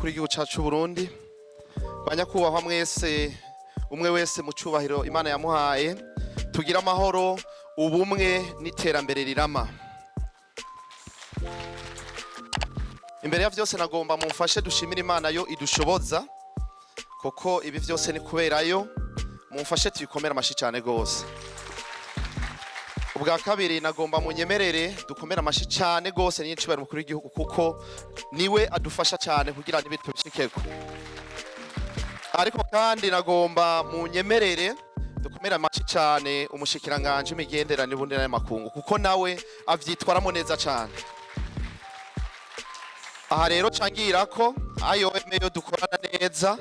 mukuru w'igihugu cyacu Burundi, banyakubahwa mwese, umwe wese mu cubahiro Imana yamuhaye, tugira amahoro, ubumwe n'iterambere rirama. Imbere ya vyose nagomba mumfashe dushimira Imana yo idushoboza, koko ibi vyose ni kubera yo, mumfashe tuyikomera amashi cyane gose. Ubwa kabiri nagomba munyemerere dukomera amashi cyane gose n'icubahiro mukuru w'igihugu, kuko niwe adufasha cyane kugira ngo bitubishikeko. Ariko kandi nagomba munyemerere dukomera amashi cyane umushikiranganje imigenderanire n'ubundi n'amakungu, kuko nawe avyitwaramo neza cyane. Aha rero cangira ko ayo emeyo dukorana neza,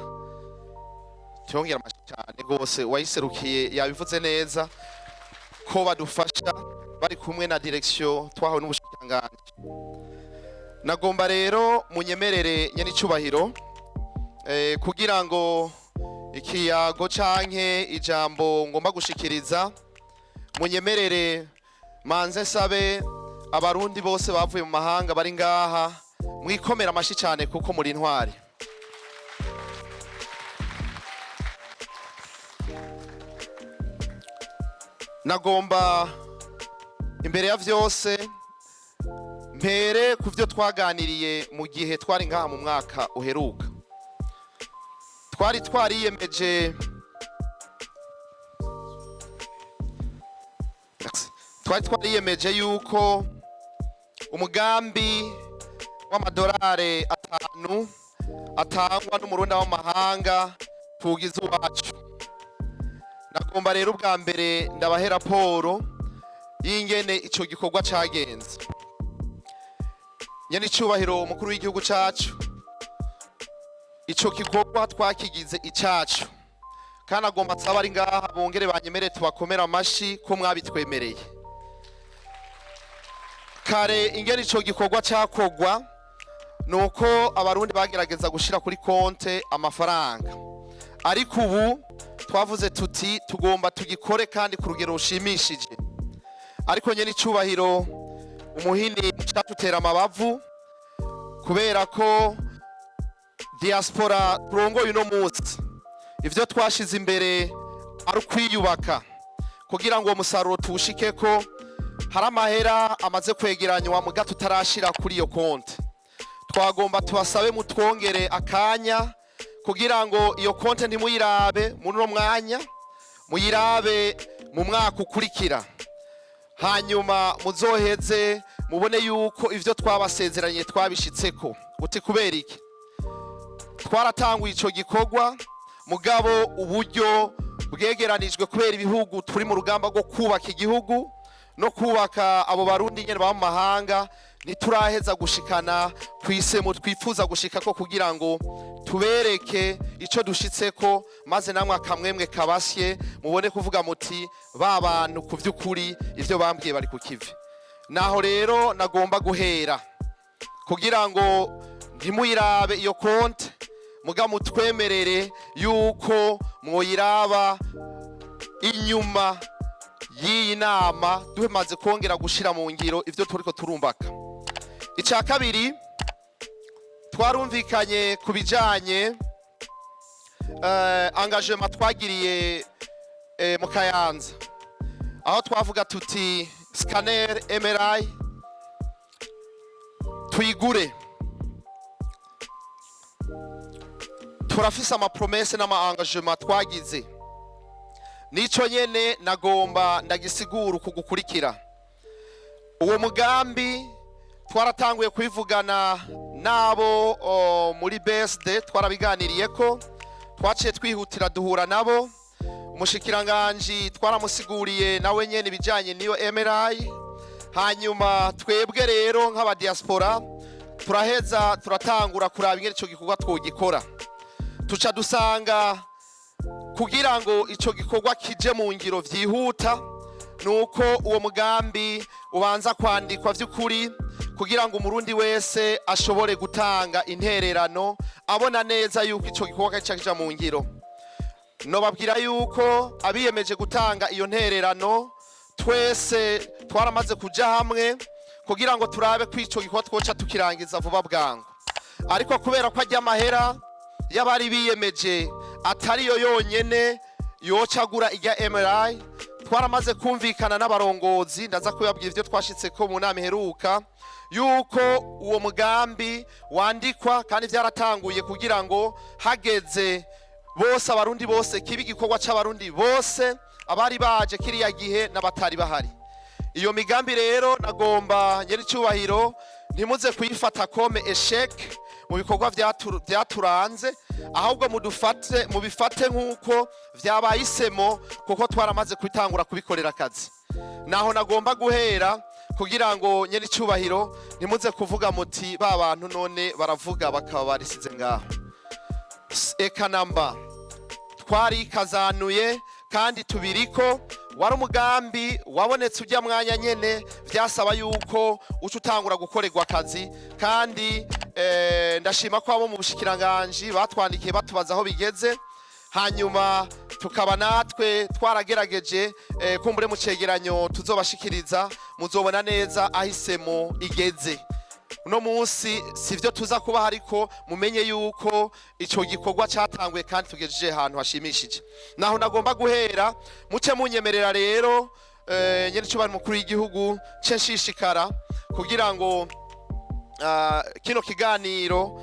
cyongera amashi cyane gose, wayiserukiye yabivuze neza ko badufasha bari kumwe na direction twahawe n'ubushikiranganje. Nagomba rero munyemerere nyene icubahiro kugira ngo ikiyago canke ijambo ngomba gushikiriza, munyemerere manze sabe abarundi bose bavuye mu mahanga bari ngaha mwikomera amashi cyane kuko muri intwari. Nagomba imbere ya vyose mpere ku vyo twaganiriye mu gihe twari ngaha mu mwaka uheruka. Twariyemeje yuko umugambi w'amadolari 5 atangwa n'umurundi w'amahanga tugize uwacu. Nagomba rero ubwa mbere ndabahe raporo y'ingene ico gikorwa cagenze. Nyene icubahiro umukuru w'igihugu cacu, ico gikorwa twakigize icacu, kandi agomba nsaba ari ngaha bongere banyemere tubakomera amashi ko mwabitwemereye. Kare ingene ico gikorwa cakogwa nuko abarundi bagerageza gushira kuri konte amafaranga, ariko ubu twavuze tuti tugomba tugikore kandi ku rugero rushimishije. Ariko nyene icubahiro umuhini cyatutera amabavu, kubera ko diaspora turongoye uno munsi ivyo twashize imbere ari kwiyubaka kugira ngo umusaruro tuwushikeko. Hari amahera amaze kwegeranywa mu gato tutarashira kuri iyo konte, twagomba tubasabe mutwongere akanya kugira ngo iyo konte ntimuyirabe muri no mwanya, muyirabe mu mwaka ukurikira, hanyuma muzoheze mubone yuko ivyo twabasezeranye twabishitseko. Uti kubera iki? Twaratanguye ico gikorwa, mugabo uburyo bwegeranijwe kubera ibihugu turi mu rugamba rwo kubaka igihugu no kubaka abo barundi nyene ba mu mahanga, nituraheza gushikana kwisemo twifuza gushikako kugira ngo tubereke ico dushitseko, maze namwe akamwemwe kabasye mubone kuvuga muti ba bantu ku vy'ukuri ivyo bambwiye bari ku kivi. Naho rero nagomba guhera kugira ngo ntimuyirabe iyo konte, muga mutwemerere yuko mwoyiraba inyuma y'iyi nama duhemaze kongera gushira mu ngiro ivyo turiko turumbaka. Ica kabiri, twarumvikanye kubijanye engagement twagiriye mu Kayanza, aho twavuga tuti scanner MRI tuyigure. Turafise ama promesse n'ama engagement twagize, nico nyene nagomba ndagisigura kugukurikira. Uwo mugambi twaratanguye kwivugana nabo muri BSD, twarabiganiriyeko, twaciye twihutira duhura nabo. Umushikiranganje twaramusiguriye nawe nyene bijanye niyo MRI, hanyuma twebwe rero nk'aba diaspora turaheza turatangura kuraba ingene ico gikorwa twogikora. Tuca dusanga kugira ngo ico gikorwa kije mu ngiro vyihuta nuko uwo mugambi ubanza kwandikwa vy'ukuri kugira ngo umurundi wese ashobore gutanga intererano abona neza yuko ico gikorwa kija mu ngiro. No babwira yuko abiyemeje gutanga iyo ntererano twese twaramaze kuja hamwe kugira ngo turabe kwico gikorwa twoca tukirangiza vuba bwangu. ariko kubera ko ajya amahera y'abari biyemeje atariyo yonyene yocagura ijya MRI, twaramaze kumvikana n'abarongozi, ndaza kubabwira ivyo twashitse ko mu nama iheruka, yuko uwo mugambi wandikwa kandi vyaratanguye kugira ngo hageze bose abarundi bose kiba igikorwa c'abarundi bose abari baje kiriya gihe n'abatari bahari. Iyo migambi rero nagomba nyir'icyubahiro ntimuze kuyifata kome eshek mu bikorwa vyaturanze, ahubwo mubifate nk'uko vyabayisemo, kuko twaramaze kwitangura kubikorera akazi. Naho nagomba guhera kugira ngo nyir'icyubahiro ntimuze kuvuga muti ba bantu none baravuga bakaba barisize ngaho. Eka namba twari kazanuye kandi tubiriko, wari umugambi wabonetse ujya mwanya nyene, vyasaba yuko uca utangura gukorerwa akazi, kandi ndashima ko abo mu bushikiranganje batwandikiye batubaza aho bigeze, hanyuma tukaba natwe twaragerageje kumbure mu cegeranyo tuzobashikiriza, muzobona neza ahisemo igeze. Uno munsi sivyo tuza kuba, ariko mumenye yuko ico gikorwa catanguye kandi tugejeje ahantu hashimishije. Naho nagomba guhera, muce munyemerera rero nyir'icyubahiro mukuru w'igihugu nshishikara kugira ngo kino kiganiro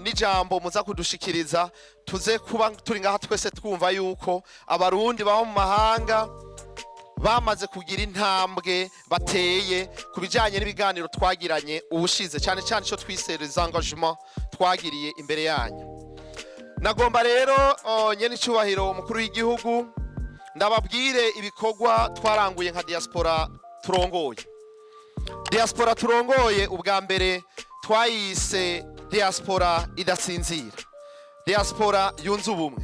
n'ijambo muza kudushikiriza tuze kuba turi ngaha twese twumva yuko abarundi baba mu mahanga bamaze kugira intambwe bateye kubijanye n'ibiganiro twagiranye ubushize, cyane cyane ico twise les engagements twagiriye imbere yanyu. Nagomba rero nyir'icyubahiro mukuru w'igihugu ndababwire ibikorwa twaranguye nka diaspora turongoye. Diaspora turongoye ubwa mbere twayise diaspora idasinzira, diaspora yunze ubumwe,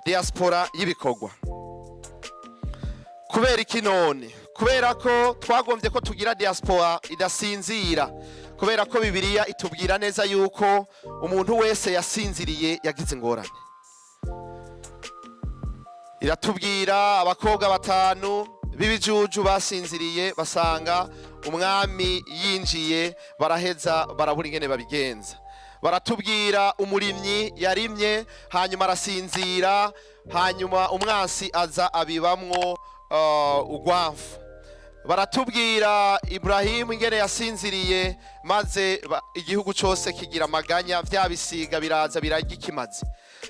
diaspora y'ibikorwa. Kubera iki none? Kubera ko twagombye ko tugira diaspora idasinzira, kubera ko Bibiliya itubwira neza yuko umuntu wese yasinziriye yagize ingorane. Iratubwira abakobwa batanu b'ibijuju basinziriye basanga umwami yinjiye, baraheza barabura ingene babigenza. Baratubwira umurimyi yarimye hanyuma arasinzira, hanyuma umwansi aza abibamwo ugwamfu. Baratubwira Ibrahimu ingene yasinziriye maze igihugu cyose kigira amaganya, vyabisiga biraza birarya ikimazi.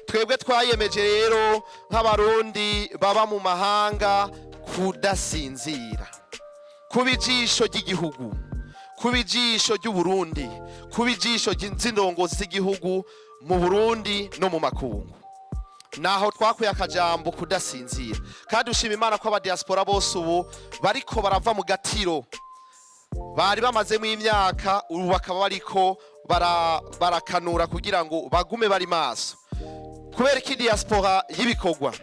Twebwe twayemeje rero nk'abarundi baba mu mahanga kudasinzira, kubijisho ry'igihugu, kubijisho ry'Uburundi, kubijisho ry'indongozi z'igihugu mu Burundi no mu makungu. Naho twakuye akajambo kudasinzira, kandi ushima Imana ko abadiaspora bose ubu bariko barava mu gatiro bari bamazemo imyaka, ubu bakaba bariko barakanura kugira ngo bagume bari maso. Kubera iki diaspora y'ibikorwa?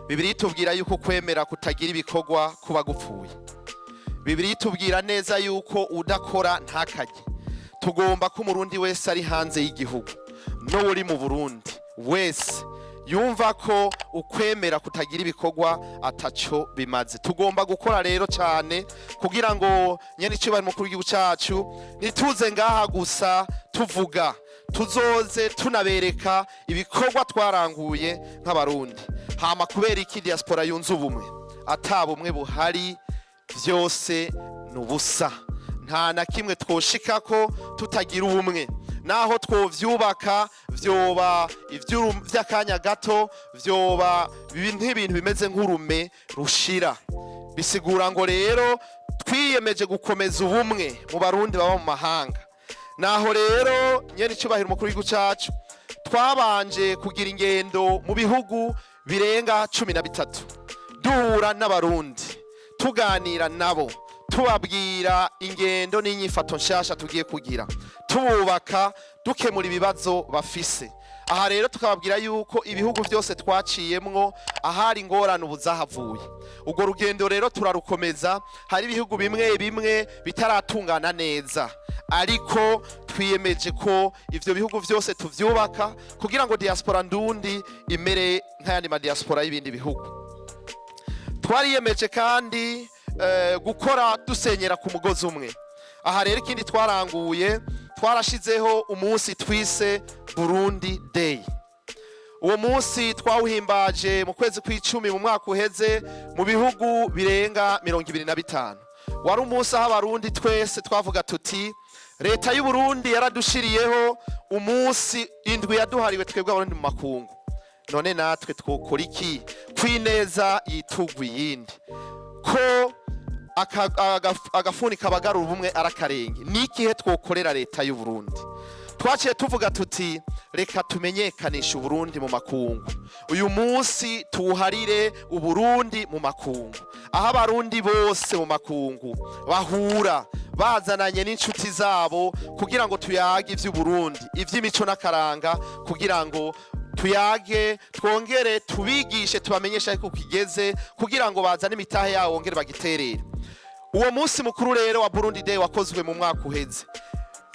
Bibiliya itubwira yuko kwemera kutagira ibikorwa kuba gupfuye. Bibiliya itubwira neza yuko udakora ntakarye. Tugomba ko umurundi wese ari hanze y'igihugu no uri mu Burundi wese yumva ko ukwemera kutagira ibikorwa ataco bimaze. Tugomba gukora rero cyane kugira ngo nyir'icyubahiro mukuru w'igihugu cyacu nituze ngaha gusa tuvuga, tuzoze tunabereka ibikorwa twaranguye nk'abarundi. Hama kubera iki diaspora yunze ubumwe? Atabumwe buhari vyose nubusa, nta na kimwe twoshikako tutagira ubumwe. Naho twovyubaka vyoba vy'akanya gato, vyoba ibintu bimeze nk'urume rushira. Bisigura ngo rero twiyemeje gukomeza ubumwe mu barundi baba mu mahanga. Naho rero nyir'icyubahiro mukuru w'igihugu cyacu twabanje kugira ingendo mu bihugu birenga 13, duhura n'abarundi, tuganira nabo, tubabwira ingendo n'inyifato nshasha tugiye kugira, tububaka, dukemura ibibazo bafise. Aha rero tukababwira yuko ibihugu byose twaciyemwo ahari ingorane ubu zahavuye. Ubwo rugendo rero turarukomeza, hari ibihugu bimwe bimwe bitaratungana neza, ariko twiyemeje ko ivyo bihugu byose tuvyubaka kugira ngo diaspora ndundi imere nk'ayandi ma diaspora y'ibindi bihugu. Twariyemeje kandi gukora dusenyera ku mugozi umwe. Aha rero ikindi twaranguye, twarashizeho umunsi twise Burundi Day. Uwo munsi twawuhimbaje mu kwezi kw'icumi mu mwaka uheze mu bihugu birenga 25. Wari umunsi aho abarundi twese twavuga tuti leta y'u Burundi yaradushiriyeho umunsi indwi yaduhariwe twebwe abarundi mu makungu. None natwe twokora iki kwineza yitugwa yindi ko agafuni kabagarura ubumwe arakarenge nikihe twokorera leta y'u Burundi. Twaciye tuvuga tuti reka tumenyekanisha Uburundi mu makungu, uyu munsi tuwuharire Uburundi mu makungu, aho abarundi bose mu makungu bahura bazananye n'inshuti zabo kugira ngo tuyage ivy'Uburundi, ivy'imico n'akaranga, kugira ngo tuyage twongere tubigishe tubamenyesha ko kigeze, kugira ngo bazane imitahe yawo wongere bagiterere. Uwo munsi mukuru rero wa Burundi Day wakozwe mu mwaka uheze,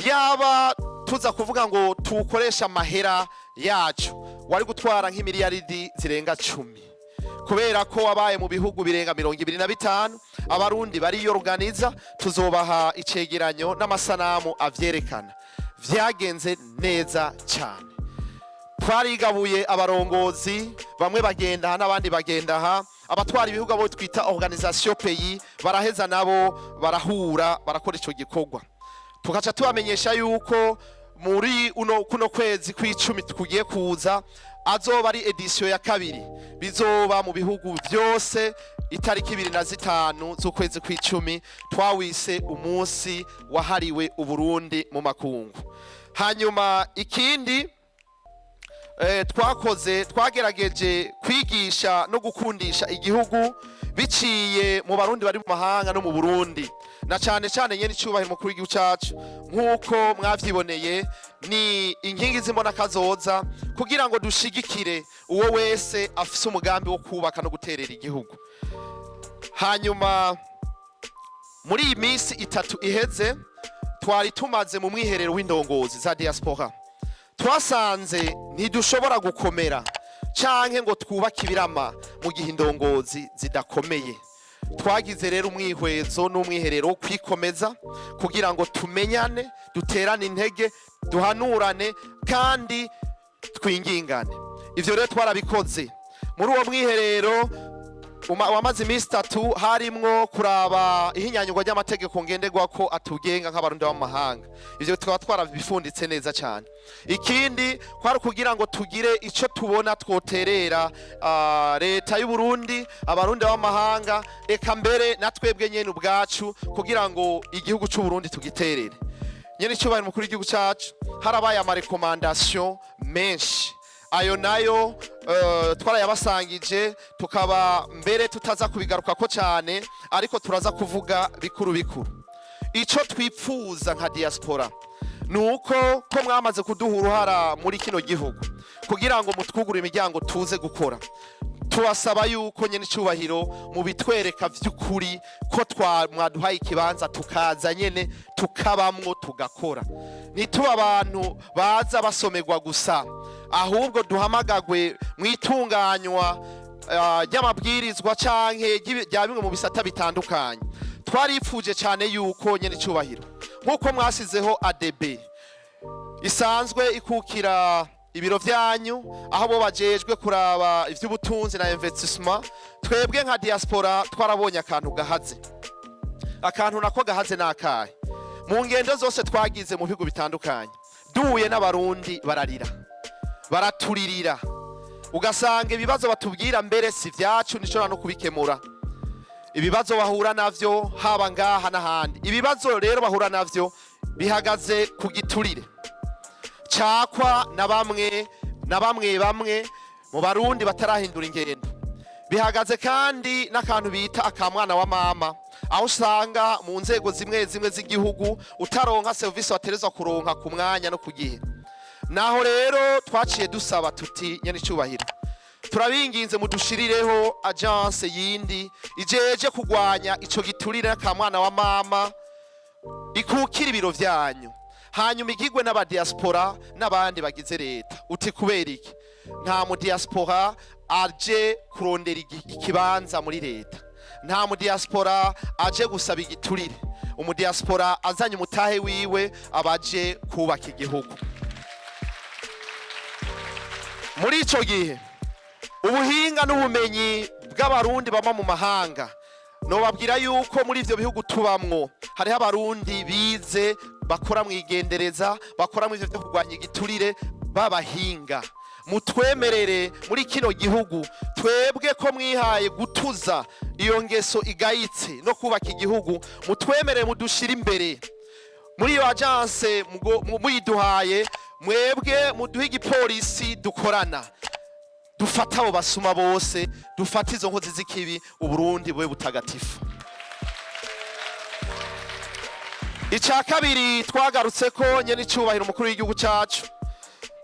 yaba tuza kuvuga ngo tukoresha amahera yacu wari gutwara nk'imiliyaridi zirenga 10, kubera ko wabaye mu bihugu birenga 25. Abarundi bariyorganiza, tuzobaha icegeranyo n'amasanamu avyerekana, vyagenze neza cyane. Twarigabuye abarongozi, bamwe bagenda aha n'abandi bagenda aha. Abatwara ibihugu abo twita organisation pays baraheza nabo barahura barakora ico gikorwa. Tukaca tubamenyesha yuko muri kuno kwezi kw'icumi tugiye kuza azoba ari edition ya kabiri, bizoba mu bihugu byose itariki 25 z'ukwezi kw'icumi. Twawise umunsi wahariwe Uburundi mu makungu. Hanyuma ikindi twagerageje kwigisha no gukundisha igihugu biciye mu barundi bari mu mahanga no mu Burundi, na cyane cyane nyene icubahiro mukuru w'igihugu cacu nk'uko mwavyiboneye. Ni inkingi z'imbona kazoza kugira ngo dushigikire uwo wese afise umugambi wo kubaka no guterera igihugu. Hanyuma muri iyi minsi 3 iheze twari tumaze mu mwiherero w'indongozi za diaspora, twasanze ntidushobora gukomera canke ngo twubake ibirama mu gihe indongozi zidakomeye. Twagize rero umwihwezo n'umwiherero wo kwikomeza kugira ngo tumenyane, duterane intege, duhanurane kandi twingingane. Ivyo rero twarabikoze. Muri uwo mwiherero wamaze iminsi 3 harimwo kuraba ihinyanyurwa ry'amategeko ngenderwako atugenga nk'abarundi b'amahanga. Ivyo tukaba twarabifunditse neza cyane. Ikindi kwari kugira ngo tugire ico tubona twoterera leta y'u Burundi, abarundi b'amahanga, eka mbere natwebwe nyene ubwacu, kugira ngo igihugu cy'u Burundi tugiterere. Nyene icubahiro mukuru w'igihugu cacu harabaye ama recommandation menshi, ayo nayo twarayabasangije, tukaba mbere tutaza kubigaruka ko cyane, ariko turaza kuvuga bikuru bikuru. Ico twipfuza nka diaspora nuko ko mwamaze kuduha uruhara muri kino gihugu kugira ngo mutwugure imiryango tuze gukora. Tubasaba yuko nyene icubahiro mu bitwereka vy'ukuri ko mwaduhaye ikibanza tukaza nyene tukabamwo tugakora. Nituba abantu baza basomerwa gusa, ahubwo duhamagagwe mwitunganywa ry'amabwirizwa canke rya bimwe mu bisata bitandukanye. Twaripfuje cyane yuko nyene icubahiro nkuko mwasizeho ADB isanzwe ikukira ibiro vyanyu, aho bo bajejwe kuraba ivy'ubutunzi na investissement. Twebwe nka diaspora twarabonye akantu gahaze. Akantu nako gahaze nakahe? Mu ngendo zose twagize mu bihugu bitandukanye, duhuye n'abarundi bararira, baraturirira, ugasanga ibibazo batubwira mbere si vyacu, nishobora no kubikemura. Ibibazo bahura navyo haba ngaha n'ahandi. Ibibazo rero bahura navyo bihagaze ku giturire cakwa na bamwe mu barundi batarahindura ingendo. Bihagaze kandi n'akantu bita akamwana wa mama, aho usanga mu nzego zimwe z'igihugu utaronka service waterezwa kuronka ku mwanya no ku gihe. Naho rero twaciye dusaba tuti nyene icubahiro, turabinginze mudushirireho agence yindi ijeje kugwanya ico giturire n'akamwana wa mama, ikukira ibiro vyanyu, hanyuma igigwe n'aba diaspora n'abandi bagize leta. Uti kubera iki? Nta mu diaspora aje kurondera ikibanza muri leta, nta mu diaspora aje gusaba igiturire. umudiaspora azanye umutahe wiwe abaje kubaka igihugu. Muri ico gihe ubuhinga n'ubumenyi bw'abarundi baba mu mahanga, nobabwira yuko muri ivyo bihugu tubamwo hariho abarundi bize bakora mwigendereza, bakora mu ivyo byo kurwanya igiturire babahinga. Mutwemerere muri kino gihugu twebwe ko mwihaye gutuza iyo ngeso igayitse no kubaka igihugu, mutwemerere mudushira imbere muri iyo agence muyiduhaye, mwebwe muduhe igipolisi dukorana, dufata abo basuma bose, dufata izo nkozi z'ikibi, uburundi bube butagatifu. Icya kabiri twagarutse ko nyene icubahiro umukuru w'igihugu cacu,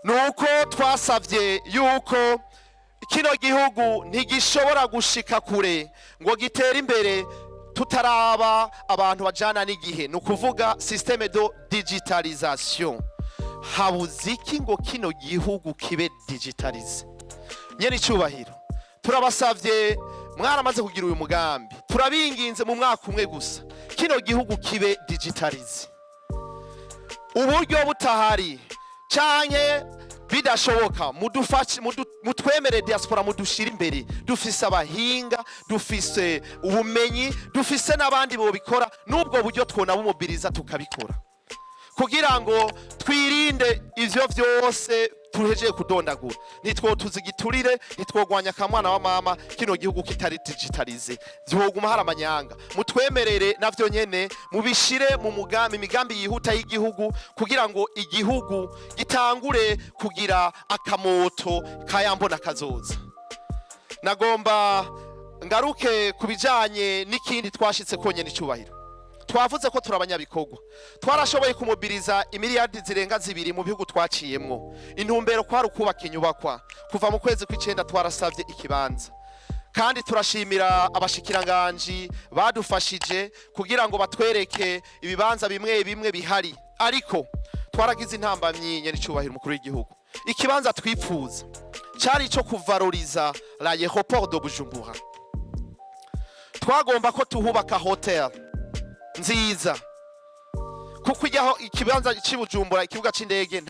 nuko twasavye yuko kino gihugu ntigishobora gushika kure ngo gitere imbere tutaraba abantu bajana n'igihe, nukuvuga systeme de digitalisation. Habuze iki ngo kino gihugu kibe digitalize? Nyene icubahiro turabasavye, mwaramaze kugira uyu mugambi, turabinginze mu mwaka umwe gusa kino gihugu kibe digitalize. Uburyo butahari canke bidashoboka, mutwemere diaspora mudushira imbere, dufise abahinga, dufise ubumenyi, dufise n'abandi bobikora, n'ubwo buryo twona bumobiriza tukabikora kugira ngo twirinde ivyo vyose tuhejeje kudondagura. Nitwotuza igiturire, nitwogwanya akamwana wa mama, kino gihugu kitari digitalize vyoguma hari amanyanga. Mutwemerere navyo nyene mubishire mu imigambi yihuta y'igihugu kugira ngo igihugu gitangure kugira akamoto kayambona kazoza. Nagomba ngaruke kubijanye n'ikindi twashitse konyene icubahiro. Twavuze ko turabanyabikorwa, twarashoboye kumobiriza imiliyardi zirenga 2 mu bihugu twaciyemwo. Intumbero kwari ukubaka inyubakwa. Kuva mu kwezi kw'icenda twarasavye ikibanza, kandi turashimira abashikiranganji badufashije kugira ngo batwereke ibibanza bimwe bimwe bihari, ariko twaragize intambamyi nyene icubahiro umukuru w'igihugu. Ikibanza twipfuza cari ico kuvaloriza l'aéroport de Bujumbura. Twagomba ko tuhubaka hotel nziza, kuko ijyaho ikibanza cy'Ibujumbura, ikibuga c'indege,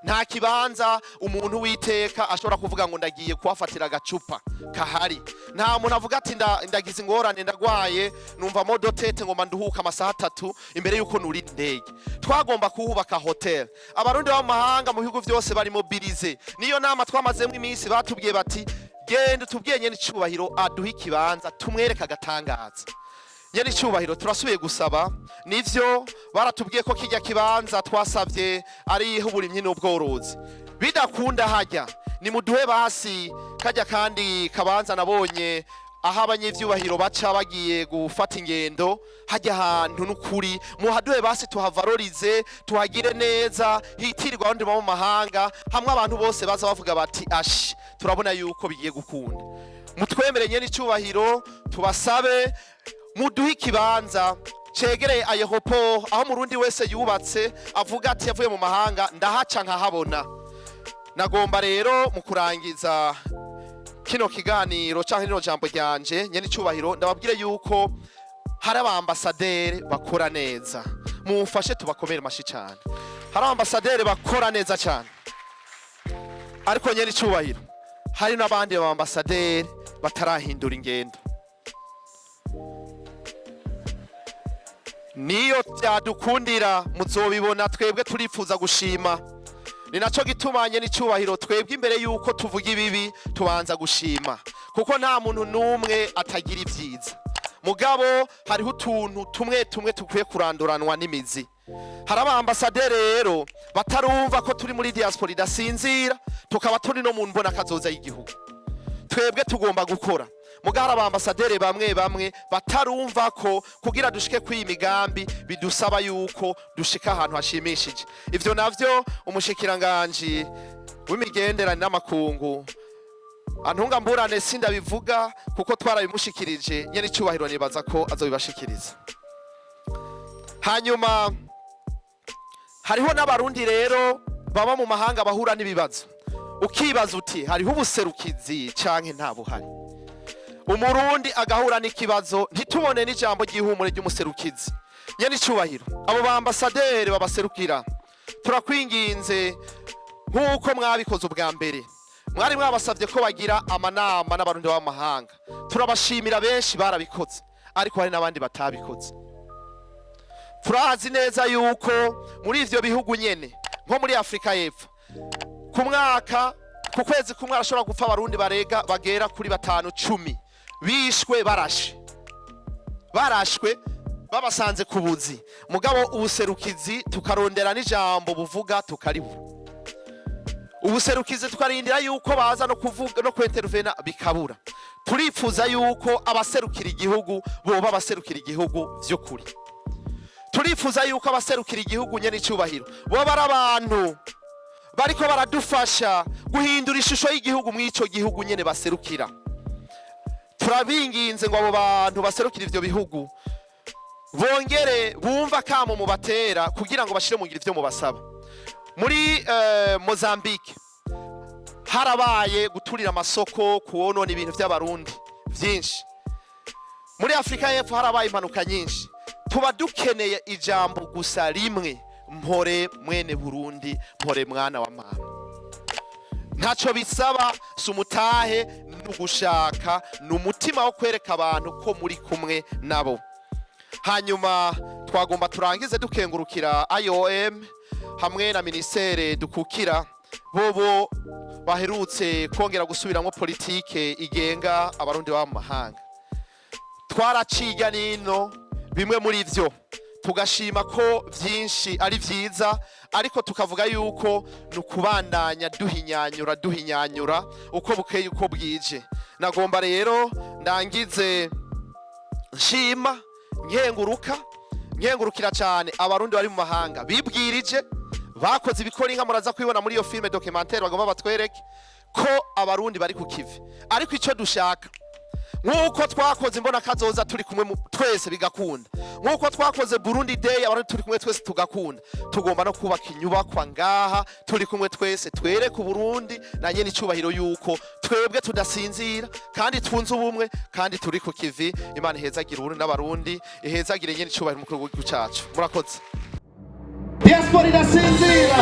nta kibanza umuntu witeka ashobora kuvuga ngo ndagiye kuhafatira agacupa kahari. Nta muntu avuga ati ndagize ingorane, ndagwaye, numva modotete ngo manduhuka amasaha 3 imbere yuko nuri indege. Twagomba kuhubaka hotel. Abarundi ba mahanga mu bihugu vyose bari mobilize. Niyo nama twamazemo iminsi batubwiye bati genda tubwiye nyene icubahiro aduha ikibanza tumwereka agatangaza. Nyene icubahiro turasubiye gusaba, nivyo baratubwiye ko kijya kibanza twasavye ari uburimyi n'ubworozi. Bidakunda hajya ni muduhe basi kajya kandi kabanza nabonye aho abanyevyubahiro baca bagiye gufata ingendo, hajya ahantu n'ukuri muhaduhe basi tuhavalorize, tuhagire neza, hitirirwa abandi mu mahanga, hamwe abantu bose baza bavuga bati ashi turabona yuko bigiye gukunda. Mutwemere nyene icubahiro, tubasabe muduhe ikibanza cegereye aéroport, aho murundi wese yubatse avuga ati yavuye mu mahanga ndahaca nkahabona. Nagomba rero mu kurangiza kino kiganiro canke rino jambo ryanje nyene icubahiro, ndababwire yuko hari abambasaderi bakora neza, mumfashe tubakomere mashi cyane. Hari abambasaderi bakora neza cyane, ariko nyene icubahiro hari n'abandi bambasaderi batarahindura ingendo. Niyo byadukundira muzobibona, twebwe turipfuza gushima. Ni naco gitumanye n'icubahiro twebwe imbere yuko tuvuga ibibi tubanza gushima, kuko nta muntu numwe atagira ivyiza. Mugabo hariho utuntu tumwe tukwiye kuranduranwa n'imizi. Hari abambasaderi rero batarumva ko turi muri diaspora idasinzira, tukaba turi no mu mbona kazoza y'igihugu. Twebwe tugomba gukora. Mugara abambasaderi bamwe batarumva ko kugira dushike kwiyi migambi bidusaba yuko dushika ahantu hashimishije. Ivyo navyo umushikiranganje w'imigenderanire n'amakungu antunga mburane sindabivuga kuko twarabimushikirije, nyene icubahiro nibaza ko azobibashikiriza. Hanyuma hariho n'abarundi rero baba mu mahanga bahura n'ibibazo, ukibaza uti hariho ubuserukizi canke nta buhari. umurundi agahura n'ikibazo ntitubone n'ijambo ry'ihumure ry'umuserukizi nyene icubahiro abo bambasaderi babaserukira turakwinginze nk'uko mwabikoze ubwa mbere mwari mwabasabye ko bagira amanama n'abarundi b'amahanga turabashimira benshi barabikoze ariko hari n'abandi batabikoze turazi neza yuko muri ivyo bihugu nyene nko muri Afrika y'Epfo ku mwaka ku kwezi kumwe arashobora gupfa abarundi bagera kuri 5-10 bishwe barashwe babasanze ku buzi mugabo ubuserukizi tukarondera n'ijambo buvuga tukaribura ubuserukizi tukarindira yuko baza no kuvuga no kwentervena bikabura turifuza yuko abaserukira igihugu boba abaserukira igihugu vy'ukuri turifuza yuko abaserukira igihugu nyene icubahiro boba ari abantu bariko baradufasha guhindura ishusho y'igihugu mw'ico gihugu nyene baserukira turabinginze ngo abo bantu baserukira ivyo bihugu bongere bumva kamo mu batera kugira ngo bashire mu ngiro ivyo mubasaba muri Mozambique harabaye guturira amasoko kuonona ibintu by'abarundi byinshi muri Afrika y'Epfo harabaye impanuka nyinshi tuba dukeneye ijambo gusa rimwe mpore mwene Burundi mpore mwana wa mama ntaco bisaba sumutahe nugushaka n'umutima wo kwereka abantu ko muri kumwe nabo hanyuma twagomba turangize dukengurukira IOM hamwe na ministere dukukira bobo baherutse kongera gusubiramwo politike igenga abarundi b'amahanga twaraciga nino bimwe muri ivyo tugashima ko vyinshi ari vyiza ariko tukavuga yuko nukubandanya duhinyanyura uko bukeye uko bwije nagomba rero ndangize nshima nkengurukira cyane abarundi bari mu mahanga bibwirije bakoze ibikorinka muraza kwibona muri iyo filme documentaire bagomba batwereke ko abarundi bari ku kivi ariko ico dushaka nkuko twakoze imbona kazoza turi kumwe twese bigakunda nkuko twakoze Burundi Day abarundi turi kumwe twese tugakunda tugomba no kubaka inyubakwa ngaha turi kumwe twese twereke Burundi na nyene icubahiro yuko twebwe tudasinzira kandi twunze ubumwe kandi turi ku kivi Imana ihezagira Burundi n'abarundi ihezagire nyene icubahiro mukuru w'igihugu cacu murakoze Diaspora idasinzira